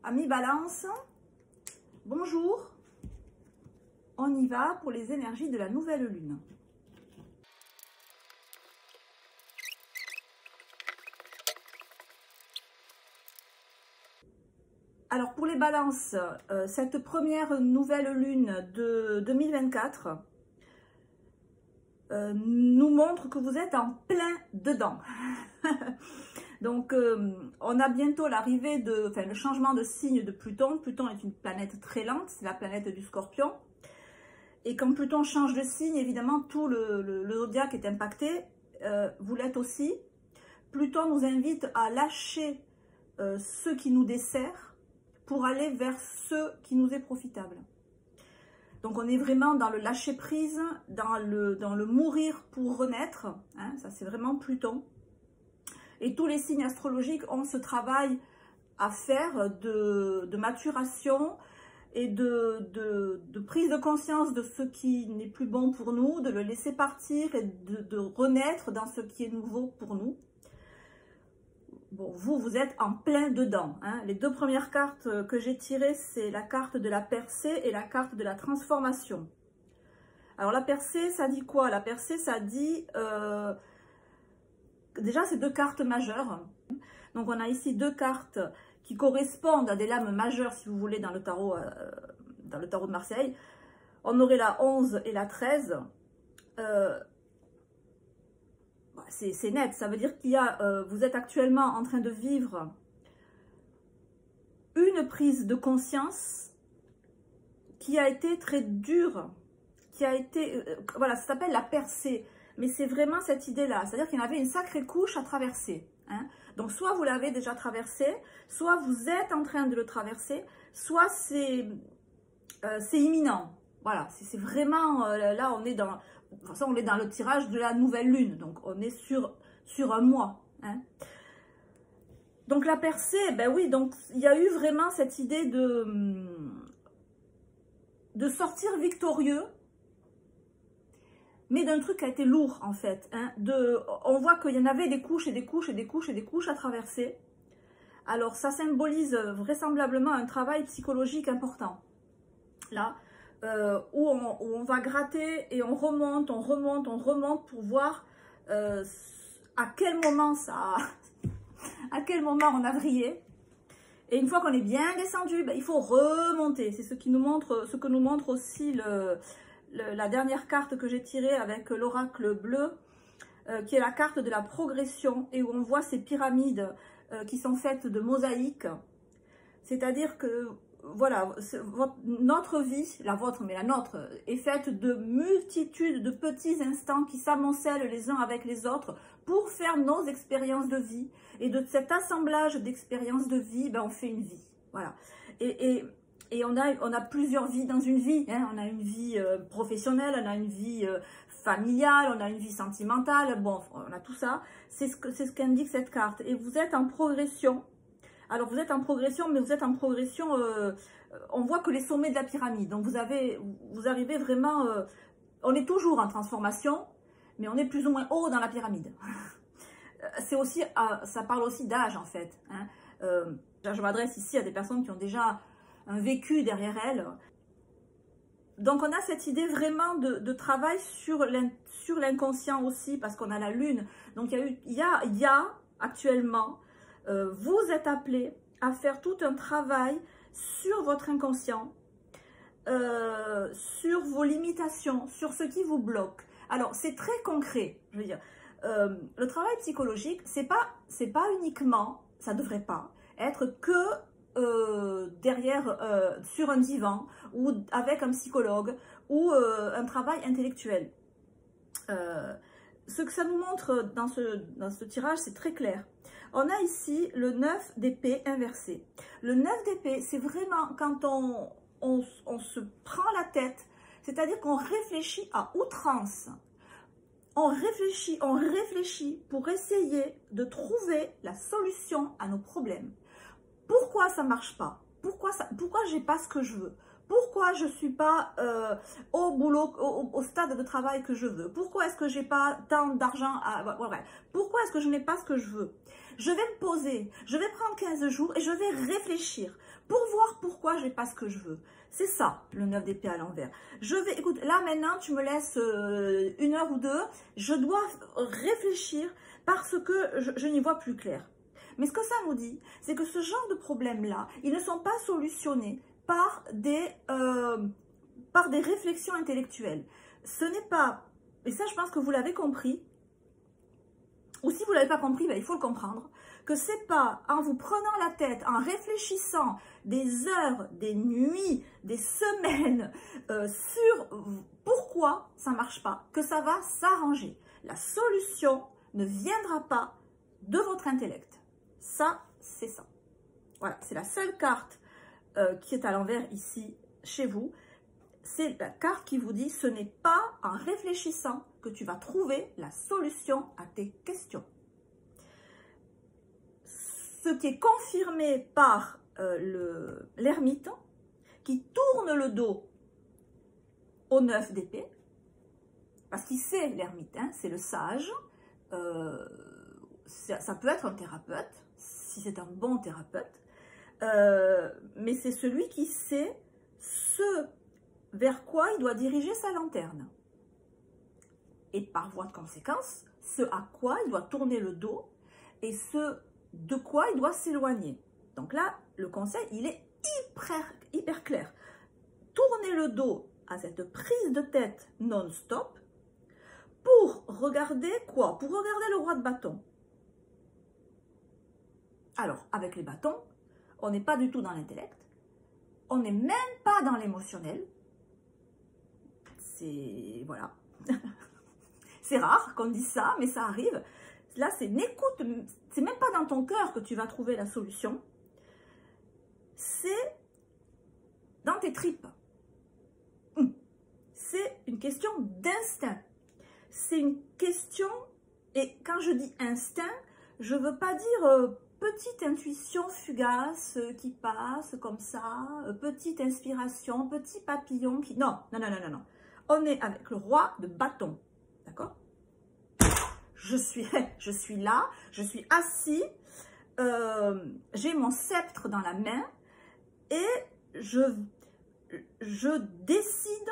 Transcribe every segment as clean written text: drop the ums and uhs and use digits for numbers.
Amis Balance, bonjour. On y va pour les énergies de la nouvelle lune. Alors pour les balances, cette première nouvelle lune de 2024 nous montre que vous êtes en plein dedans. Donc on a bientôt l'arrivée le changement de signe de Pluton. Pluton est une planète très lente, c'est la planète du Scorpion. Et quand Pluton change de signe, évidemment tout le zodiaque est impacté, vous l'êtes aussi. Pluton nous invite à lâcher ce qui nous dessert pour aller vers ce qui nous est profitable. Donc on est vraiment dans le lâcher prise, dans le mourir pour renaître, hein, ça c'est vraiment Pluton. Et tous les signes astrologiques ont ce travail à faire de maturation et de prise de conscience de ce qui n'est plus bon pour nous, de le laisser partir et de renaître dans ce qui est nouveau pour nous. Bon, vous êtes en plein dedans, hein. Les deux premières cartes que j'ai tirées, c'est la carte de la percée et la carte de la transformation. Alors la percée, ça dit quoi? La percée, ça dit... déjà, c'est deux cartes majeures. Donc on a ici deux cartes qui correspondent à des lames majeures, si vous voulez, dans le tarot de Marseille. On aurait la 11 et la 13. C'est net, ça veut dire qu'il y a, vous êtes actuellement en train de vivre une prise de conscience qui a été très dure, qui a été, voilà, ça s'appelle la percée, mais c'est vraiment cette idée-là, c'est-à-dire qu'il y en avait une sacrée couche à traverser, hein. Donc soit vous l'avez déjà traversé, soit vous êtes en train de le traverser, soit c'est imminent, voilà, c'est vraiment, là on est dans... De toute façon, on est dans le tirage de la nouvelle lune, donc on est sur un mois, hein. Donc la percée, ben oui, donc il y a eu vraiment cette idée de sortir victorieux, mais d'un truc qui a été lourd en fait, hein. On voit qu'il y en avait des couches et des couches et des couches et des couches à traverser. Alors ça symbolise vraisemblablement un travail psychologique important, là. Où on va gratter et on remonte pour voir à quel moment on a vrillé. Et une fois qu'on est bien descendu, ben, il faut remonter. C'est ce que nous montre aussi la dernière carte que j'ai tirée avec l'oracle bleu, qui est la carte de la progression et où on voit ces pyramides qui sont faites de mosaïques. C'est-à-dire que voilà, notre vie, la vôtre, mais la nôtre, est faite de multitudes de petits instants qui s'amoncellent les uns avec les autres pour faire nos expériences de vie. Et de cet assemblage d'expériences de vie, ben, on fait une vie. Voilà. Et on a plusieurs vies dans une vie, hein. On a une vie professionnelle, on a une vie familiale, on a une vie sentimentale. Bon, on a tout ça. C'est ce qu'indique cette carte. Et vous êtes en progression. Alors, vous êtes en progression, mais vous êtes en progression, on voit que les sommets de la pyramide. Donc, vous arrivez vraiment, on est toujours en transformation, mais on est plus ou moins haut dans la pyramide. C'est aussi, ça parle aussi d'âge, en fait, hein. Je m'adresse ici à des personnes qui ont déjà un vécu derrière elles. Donc, on a cette idée vraiment de travail sur l'inconscient aussi, parce qu'on a la lune. Donc, il y a actuellement... vous êtes appelé à faire tout un travail sur votre inconscient, sur vos limitations, sur ce qui vous bloque. Alors, c'est très concret, je veux dire. Le travail psychologique, c'est pas uniquement, ça devrait pas être que derrière, sur un divan, ou avec un psychologue, ou un travail intellectuel. Ce que ça nous montre dans ce tirage, c'est très clair. On a ici le 9 d'épée inversé. Le 9 d'épée, c'est vraiment quand on se prend la tête, c'est-à-dire qu'on réfléchit à outrance. On réfléchit pour essayer de trouver la solution à nos problèmes. Pourquoi ça ne marche pas? Pourquoi j'ai pas ce que je veux? Pourquoi je ne suis pas au boulot, au stade de travail que je veux? Pourquoi est-ce que j'ai pas tant d'argent? Pourquoi est-ce que je n'ai pas ce que je veux? Je vais me poser, je vais prendre 15 jours et je vais réfléchir pour voir pourquoi je n'ai pas ce que je veux. C'est ça, le 9 d'épée à l'envers. Je vais, écoute, là maintenant, tu me laisses 1 heure ou 2. Je dois réfléchir parce que je n'y vois plus clair. Mais ce que ça nous dit, c'est que ce genre de problèmes-là, ils ne sont pas solutionnés par des réflexions intellectuelles. Ce n'est pas, et ça je pense que vous l'avez compris, ou si vous ne l'avez pas compris, ben, il faut le comprendre, que ce n'est pas en vous prenant la tête, en réfléchissant des heures, des nuits, des semaines sur pourquoi ça ne marche pas, que ça va s'arranger. La solution ne viendra pas de votre intellect. Ça, c'est ça. Voilà, c'est la seule carte qui est à l'envers ici, chez vous. C'est la carte qui vous dit, ce n'est pas en réfléchissant que tu vas trouver la solution à tes questions. Ce qui est confirmé par l'ermite, qui tourne le dos au 9 d'épée, parce qu'il sait, l'ermite, hein, c'est le sage, ça peut être un thérapeute, si c'est un bon thérapeute, mais c'est celui qui sait ce vers quoi il doit diriger sa lanterne. Et par voie de conséquence, ce à quoi il doit tourner le dos et ce de quoi il doit s'éloigner. Donc là, le conseil, il est hyper clair. Tournez le dos à cette prise de tête non-stop pour regarder quoi? Pour regarder le roi de bâton. Alors, avec les bâtons, on n'est pas du tout dans l'intellect, on n'est même pas dans l'émotionnel. C'est, voilà, c'est rare qu'on dise ça, mais ça arrive. Là, c'est une écoute, c'est même pas dans ton cœur que tu vas trouver la solution, c'est dans tes tripes. C'est une question d'instinct. C'est une question, et quand je dis instinct, je veux pas dire petite intuition fugace qui passe comme ça, petite inspiration, petit papillon qui... Non, non, non, non, non, non. On est avec le roi de bâton, d'accord? Je suis là, je suis assis, j'ai mon sceptre dans la main et je décide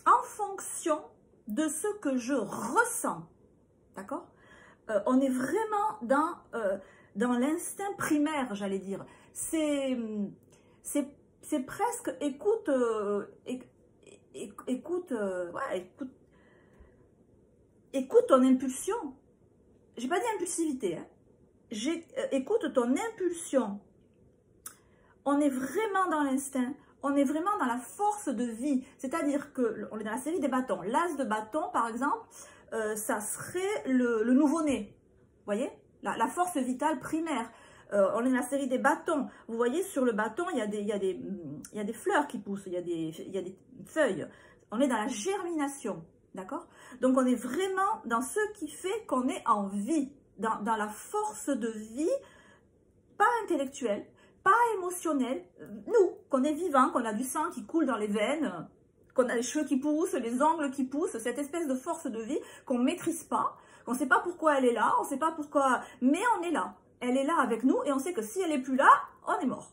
en fonction de ce que je ressens, d'accord? On est vraiment dans l'instinct primaire, j'allais dire. C'est presque écoute, écoute ton impulsion. J'ai pas dit impulsivité, hein. Écoute ton impulsion. On est vraiment dans l'instinct. On est vraiment dans la force de vie. C'est-à-dire qu'on est dans la série des bâtons. L'as de bâton, par exemple, ça serait le nouveau-né. Vous voyez, la force vitale primaire. On est dans la série des bâtons. Vous voyez, sur le bâton, il y a des fleurs qui poussent, il y a des feuilles. On est dans la germination, d'accord? Donc, on est vraiment dans ce qui fait qu'on est en vie, dans la force de vie, pas intellectuelle, pas émotionnelle. Nous, qu'on est vivant, qu'on a du sang qui coule dans les veines, qu'on a les cheveux qui poussent, les ongles qui poussent, cette espèce de force de vie qu'on ne maîtrise pas, qu'on ne sait pas pourquoi elle est là, on ne sait pas pourquoi, mais on est là. Elle est là avec nous et on sait que si elle n'est plus là, on est mort.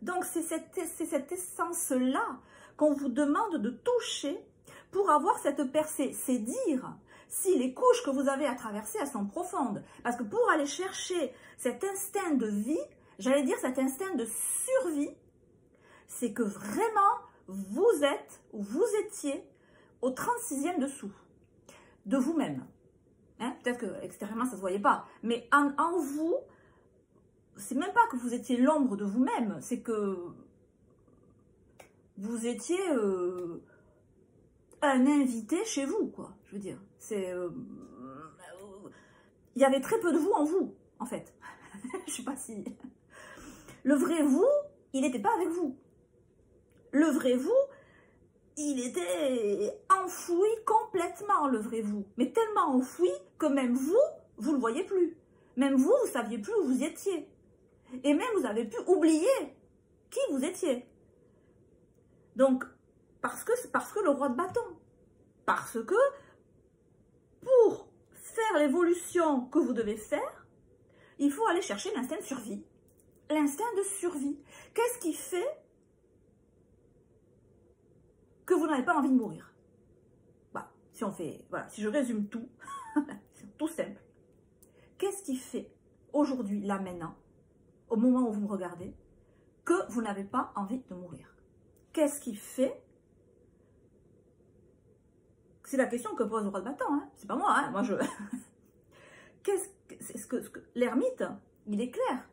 Donc, c'est cette essence-là qu'on vous demande de toucher pour avoir cette percée. C'est dire si les couches que vous avez à traverser, elles sont profondes. Parce que pour aller chercher cet instinct de vie, j'allais dire cet instinct de survie, c'est que vraiment, vous êtes ou vous étiez au 36e dessous de vous-même. Hein? Peut-être que extérieurement, ça ne se voyait pas. Mais en vous, c'est même pas que vous étiez l'ombre de vous-même, c'est que vous étiez un invité chez vous, quoi. Je veux dire, il y avait très peu de vous en vous, en fait. Je sais pas si... Le vrai vous, il n'était pas avec vous. Le vrai vous, il était enfoui complètement, le vrai vous. Mais tellement enfoui que même vous, vous ne le voyez plus. Même vous, vous ne saviez plus où vous étiez. Et même vous avez pu oublier qui vous étiez. Donc, parce que le roi de bâton. Parce que pour faire l'évolution que vous devez faire, il faut aller chercher l'instinct de survie. L'instinct de survie. Qu'est-ce qui fait que vous n'avez pas envie de mourir? Bah, si je résume tout, c'est tout simple. Qu'est-ce qui fait aujourd'hui, là maintenant, au moment où vous me regardez, que vous n'avez pas envie de mourir? Qu'est-ce qui fait? C'est la question que pose le roi de bâton, hein. C'est pas moi, hein. Moi je... L'ermite, il est clair.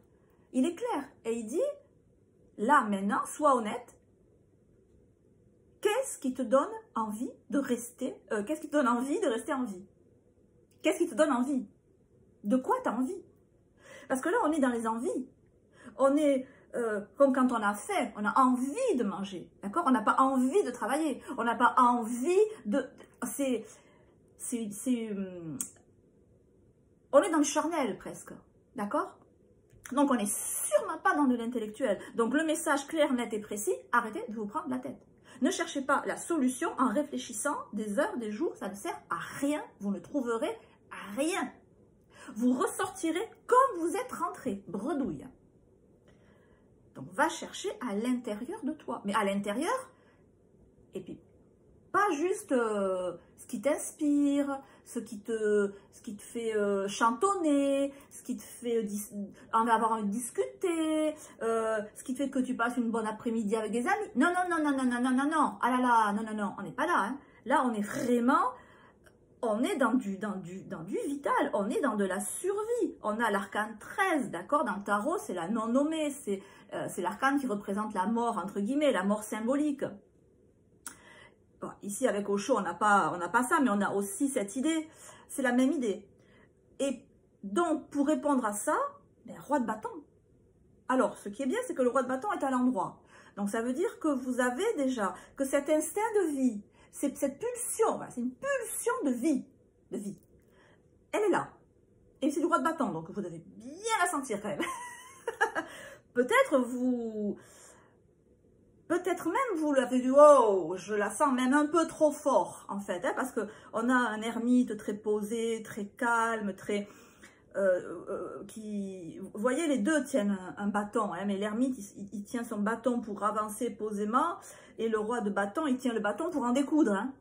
Il est clair. Et il dit, là maintenant, sois honnête. Qu'est-ce qui te donne envie de rester qu'est-ce qui te donne envie de rester en vie? Qu'est-ce qui te donne envie? De quoi tu as envie? Parce que là, on est dans les envies. On est comme quand on a faim, on a envie de manger. D'accord? On n'a pas envie de travailler. On n'a pas envie de... on est dans le charnel presque. D'accord? Donc, on n'est sûrement pas dans de l'intellectuel. Donc, le message clair, net et précis, arrêtez de vous prendre la tête. Ne cherchez pas la solution en réfléchissant des heures, des jours, ça ne sert à rien. Vous ne trouverez rien. Vous ressortirez comme vous êtes rentré, bredouille. Donc, va chercher à l'intérieur de toi. Mais à l'intérieur, et puis, pas juste ce qui t'inspire, ce qui te fait chantonner, ce qui te fait avoir envie de discuter, ce qui fait que tu passes une bonne après-midi avec des amis. Non, non, non, non, non, non, non, non, non. Ah là là, non, non, non, on n'est pas là. Hein. Là, on est vraiment... On est dans du vital, on est dans de la survie. On a l'arcane 13, d'accord? Dans le tarot, c'est la non-nommée, c'est l'arcane qui représente la mort, entre guillemets, la mort symbolique. Bon, ici, avec Osho, on n'a pas ça, mais on a aussi cette idée. C'est la même idée. Et donc, pour répondre à ça, ben, roi de bâton. Alors, ce qui est bien, c'est que le roi de bâton est à l'endroit. Donc, ça veut dire que vous avez déjà, que cet instinct de vie, cette pulsion, c'est une pulsion de vie, elle est là. Et c'est du roi de bâton, donc vous devez bien la sentir quand même. Peut-être même vous l'avez dit, oh, je la sens même un peu trop fort en fait, hein, parce qu'on a un ermite très posé, très calme, très... vous voyez, les deux tiennent un bâton, hein, mais l'ermite, il tient son bâton pour avancer posément, et le roi de bâton, il tient le bâton pour en découdre. Hein.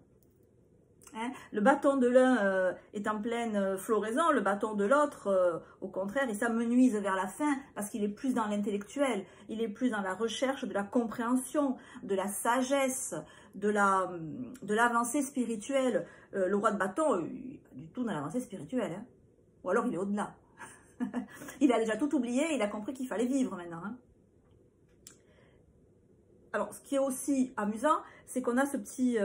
Hein, le bâton de l'un est en pleine floraison, le bâton de l'autre, au contraire, il s'amenuise vers la fin parce qu'il est plus dans l'intellectuel, il est plus dans la recherche de la compréhension, de la sagesse, de l'avancée spirituelle. Le roi de bâton, il n'est pas du tout dans l'avancée spirituelle, hein. Ou alors il est au-delà. Il a déjà tout oublié, il a compris qu'il fallait vivre maintenant. Hein. Alors, ce qui est aussi amusant, c'est qu'on a ce petit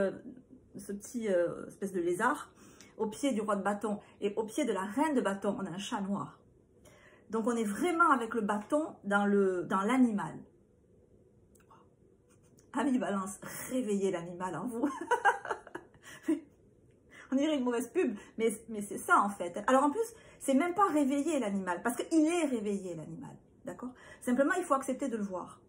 espèce de lézard au pied du roi de bâton et au pied de la reine de bâton, on a un chat noir. Donc, on est vraiment avec le bâton dans l'animal. Ami Balance, réveillez l'animal en vous. On dirait une mauvaise pub, mais c'est ça en fait. Alors en plus, c'est même pas réveiller l'animal, parce qu'il est réveillé l'animal, d'accord? Simplement, il faut accepter de le voir.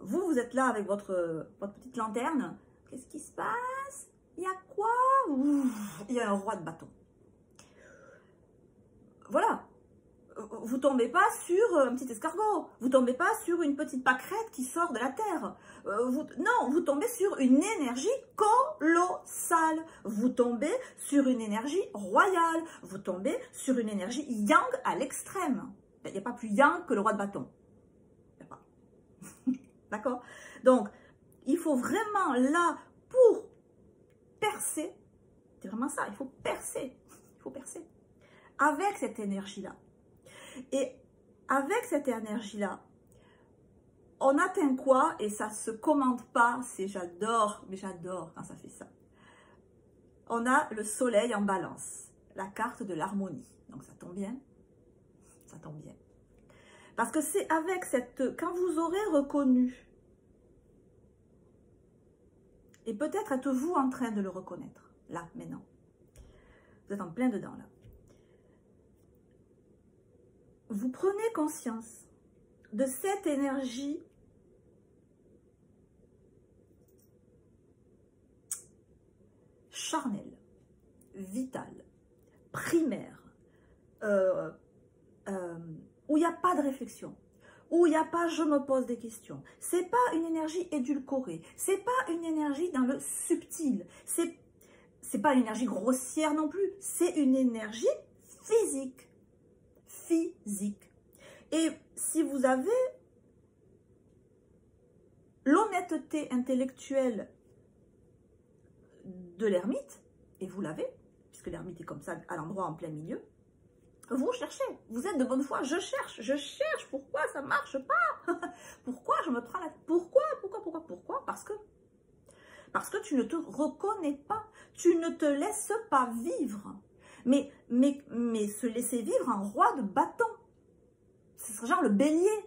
Vous êtes là avec votre petite lanterne. Qu'est-ce qui se passe? Il y a quoi? Il y a un roi de bâton. Voilà. Vous tombez pas sur un petit escargot. Vous tombez pas sur une petite pâquerette qui sort de la terre. Non, vous tombez sur une énergie colossale. Vous tombez sur une énergie royale. Vous tombez sur une énergie yang à l'extrême. Il n'y a pas plus yang que le roi de bâton. Il n'y a pas. D'accord? Donc, il faut vraiment là, pour percer, c'est vraiment ça, il faut percer. Il faut percer. Avec cette énergie-là. Et avec cette énergie-là, on atteint quoi? Et ça se commente pas, c'est j'adore, mais j'adore quand ça fait ça. On a le soleil en balance, la carte de l'harmonie. Donc ça tombe bien, ça tombe bien. Parce que c'est avec cette... Quand vous aurez reconnu, et peut-être êtes-vous en train de le reconnaître, là, maintenant. Vous êtes en plein dedans, là. Vous prenez conscience de cette énergie charnelle, vitale, où il n'y a pas de réflexion, où il n'y a pas je me pose des questions. C'est pas une énergie édulcorée, c'est pas une énergie dans le subtil, c'est pas une énergie grossière non plus, c'est une énergie physique. Physique. Et si vous avez l'honnêteté intellectuelle de l'ermite, et vous l'avez, puisque l'ermite est comme ça à l'endroit en plein milieu, vous cherchez, vous êtes de bonne foi, je cherche, pourquoi ça marche pas? Pourquoi je me prends la tête? Pourquoi? Parce que tu ne te reconnais pas, tu ne te laisses pas vivre. Mais se laisser vivre un roi de bâton, c'est genre le bélier.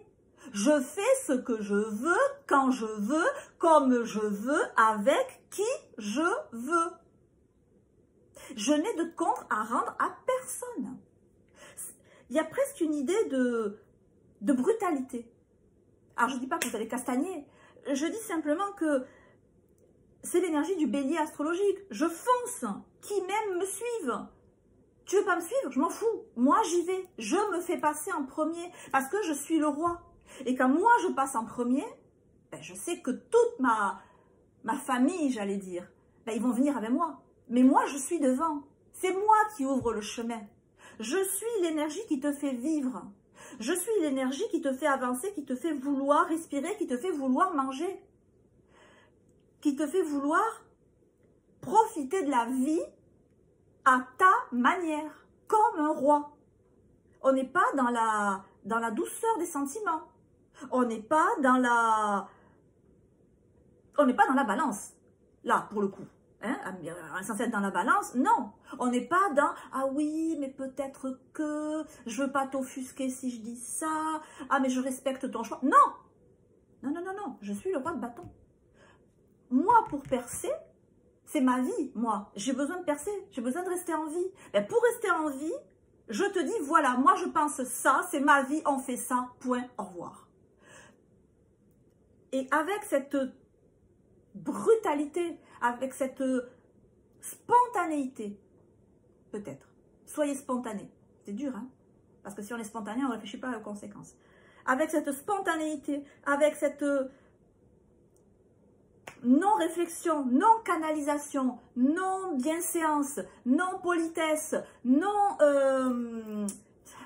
Je fais ce que je veux, quand je veux, comme je veux, avec qui je veux. Je n'ai de compte à rendre à personne. Il y a presque une idée de brutalité. Alors, je ne dis pas que vous allez castagner. Je dis simplement que c'est l'énergie du bélier astrologique. Je fonce. Qui m'aime me suive. Tu veux pas me suivre? Je m'en fous. Moi, j'y vais. Je me fais passer en premier parce que je suis le roi. Et quand moi, je passe en premier, ben, je sais que toute ma famille, j'allais dire, ben, ils vont venir avec moi. Mais moi, je suis devant. C'est moi qui ouvre le chemin. Je suis l'énergie qui te fait vivre. Je suis l'énergie qui te fait avancer, qui te fait vouloir respirer, qui te fait vouloir manger. Qui te fait vouloir profiter de la vie à ta manière, comme un roi. On n'est pas dans la douceur des sentiments. On n'est pas dans la balance. Là, pour le coup. Hein, censé être dans la balance, non. On n'est pas dans, ah oui, mais peut-être que je veux pas t'offusquer si je dis ça. Ah, mais je respecte ton choix. Non. Non. Je suis le roi de bâton. Moi, pour percer, c'est ma vie, moi. J'ai besoin de percer. J'ai besoin de rester en vie. Et pour rester en vie, je te dis, voilà, moi je pense ça, c'est ma vie, on fait ça, point, au revoir. Et avec cette brutalité, avec cette spontanéité, peut-être. Soyez spontané. C'est dur, hein? Parce que si on est spontané, on ne réfléchit pas aux conséquences. Avec cette spontanéité, avec cette non-réflexion, non-canalisation, non-bienséance, non-politesse, non...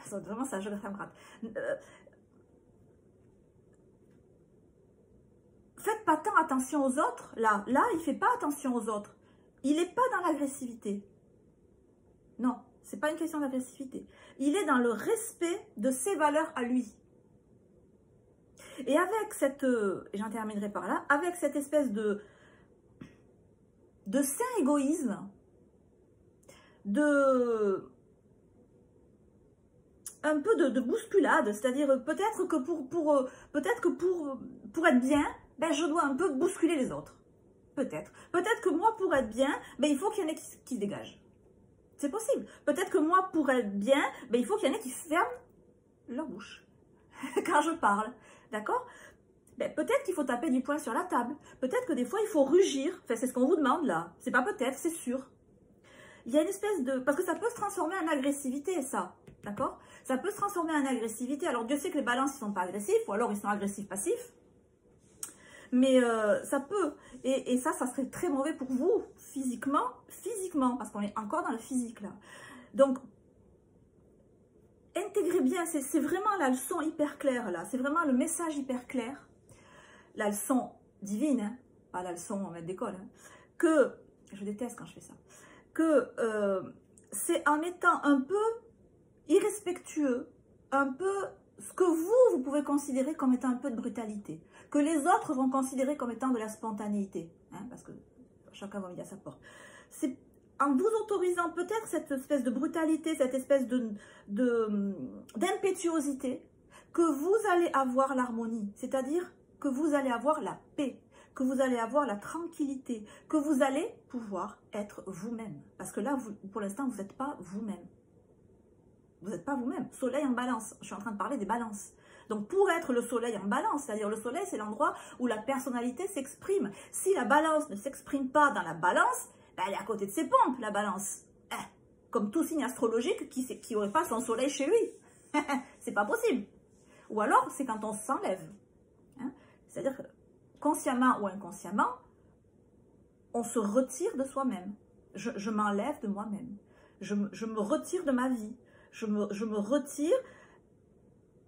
vraiment, ça me gratte. Faites pas tant attention aux autres. Là, il ne fait pas attention aux autres. Il n'est pas dans l'agressivité. Non, ce n'est pas une question d'agressivité. Il est dans le respect de ses valeurs à lui. Et avec cette, j'en terminerai par là, avec cette espèce de sain égoïsme, un peu de bousculade, c'est-à-dire peut-être que pour être bien, ben, je dois un peu bousculer les autres. Peut-être. Peut-être que moi, pour être bien, ben, il faut qu'il y en ait qui se dégagent. C'est possible. Peut-être que moi, pour être bien, ben, il faut qu'il y en ait qui ferment leur bouche quand je parle. D'accord? Ben, peut-être qu'il faut taper du poing sur la table. Peut-être que des fois, il faut rugir. Enfin, c'est ce qu'on vous demande là. C'est pas peut-être, c'est sûr. Il y a une espèce de... Parce que ça peut se transformer en agressivité, ça. D'accord? Ça peut se transformer en agressivité. Alors, Dieu sait que les balances ne sont pas agressifs, ou alors ils sont agressifs passifs. Mais ça peut. Et ça serait très mauvais pour vous, physiquement, parce qu'on est encore dans le physique, là. Donc, intégrez bien, c'est vraiment la leçon hyper claire, là. C'est vraiment le message hyper clair. La leçon divine, hein, pas la leçon maître d'école, hein, que, je déteste quand je fais ça, que c'est en étant un peu irrespectueux, un peu ce que vous pouvez considérer comme étant un peu de brutalité, que les autres vont considérer comme étant de la spontanéité, hein, parce que chacun va midi à sa porte. C'est en vous autorisant peut-être cette espèce de brutalité, cette espèce d'impétuosité, que vous allez avoir l'harmonie, c'est-à-dire que vous allez avoir la paix, que vous allez avoir la tranquillité, que vous allez pouvoir être vous-même. Parce que là, pour l'instant, vous n'êtes pas vous-même. Vous n'êtes pas vous-même. Soleil en balance. Je suis en train de parler des balances. Donc, pour être le soleil en balance, c'est-à-dire le soleil, c'est l'endroit où la personnalité s'exprime. Si la balance ne s'exprime pas dans la balance, ben, elle est à côté de ses pompes, la balance. comme tout signe astrologique, qui n'aurait pas son soleil chez lui. C'est pas possible. Ou alors, c'est quand on s'enlève. Hein? C'est-à-dire que, consciemment ou inconsciemment, on se retire de soi-même. Je m'enlève de moi-même. Je me retire de ma vie. Je me retire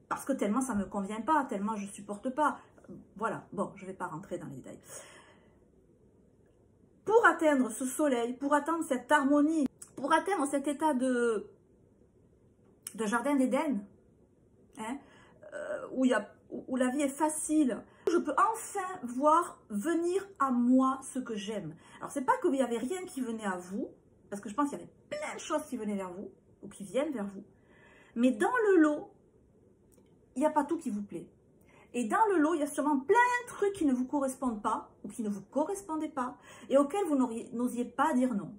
parce que tellement ça ne me convient pas, tellement je ne supporte pas. Voilà, bon, je ne vais pas rentrer dans les détails. Pour atteindre ce soleil, pour atteindre cette harmonie, pour atteindre cet état de jardin d'Éden, hein, où la vie est facile, je peux enfin voir venir à moi ce que j'aime. Alors, c'est pas qu'il n'y avait rien qui venait à vous, parce que je pense qu'il y avait plein de choses qui venaient vers vous, ou qui viennent vers vous, mais dans le lot, il n'y a pas tout qui vous plaît. Et dans le lot, il y a sûrement plein de trucs qui ne vous correspondent pas, ou qui ne vous correspondaient pas, et auxquels vous n'osiez pas dire non.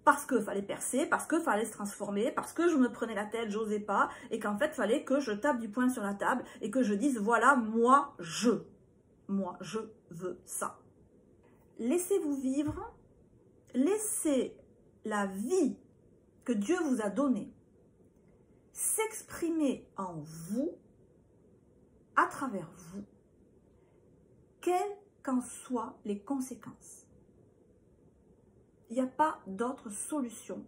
Parce qu'il fallait percer, parce qu'il fallait se transformer, parce que je me prenais la tête, j'osais pas, et qu'en fait, il fallait que je tape du poing sur la table, et que je dise, voilà, moi, je veux ça. Laissez-vous vivre, laissez la vie que Dieu vous a donnée s'exprimer en vous, à travers vous, quelles qu'en soient les conséquences. Il n'y a pas d'autre solution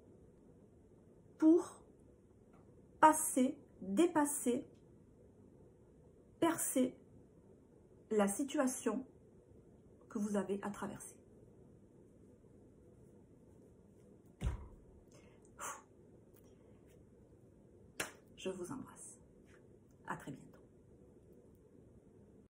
pour passer, dépasser, percer la situation que vous avez à traverser. Je vous en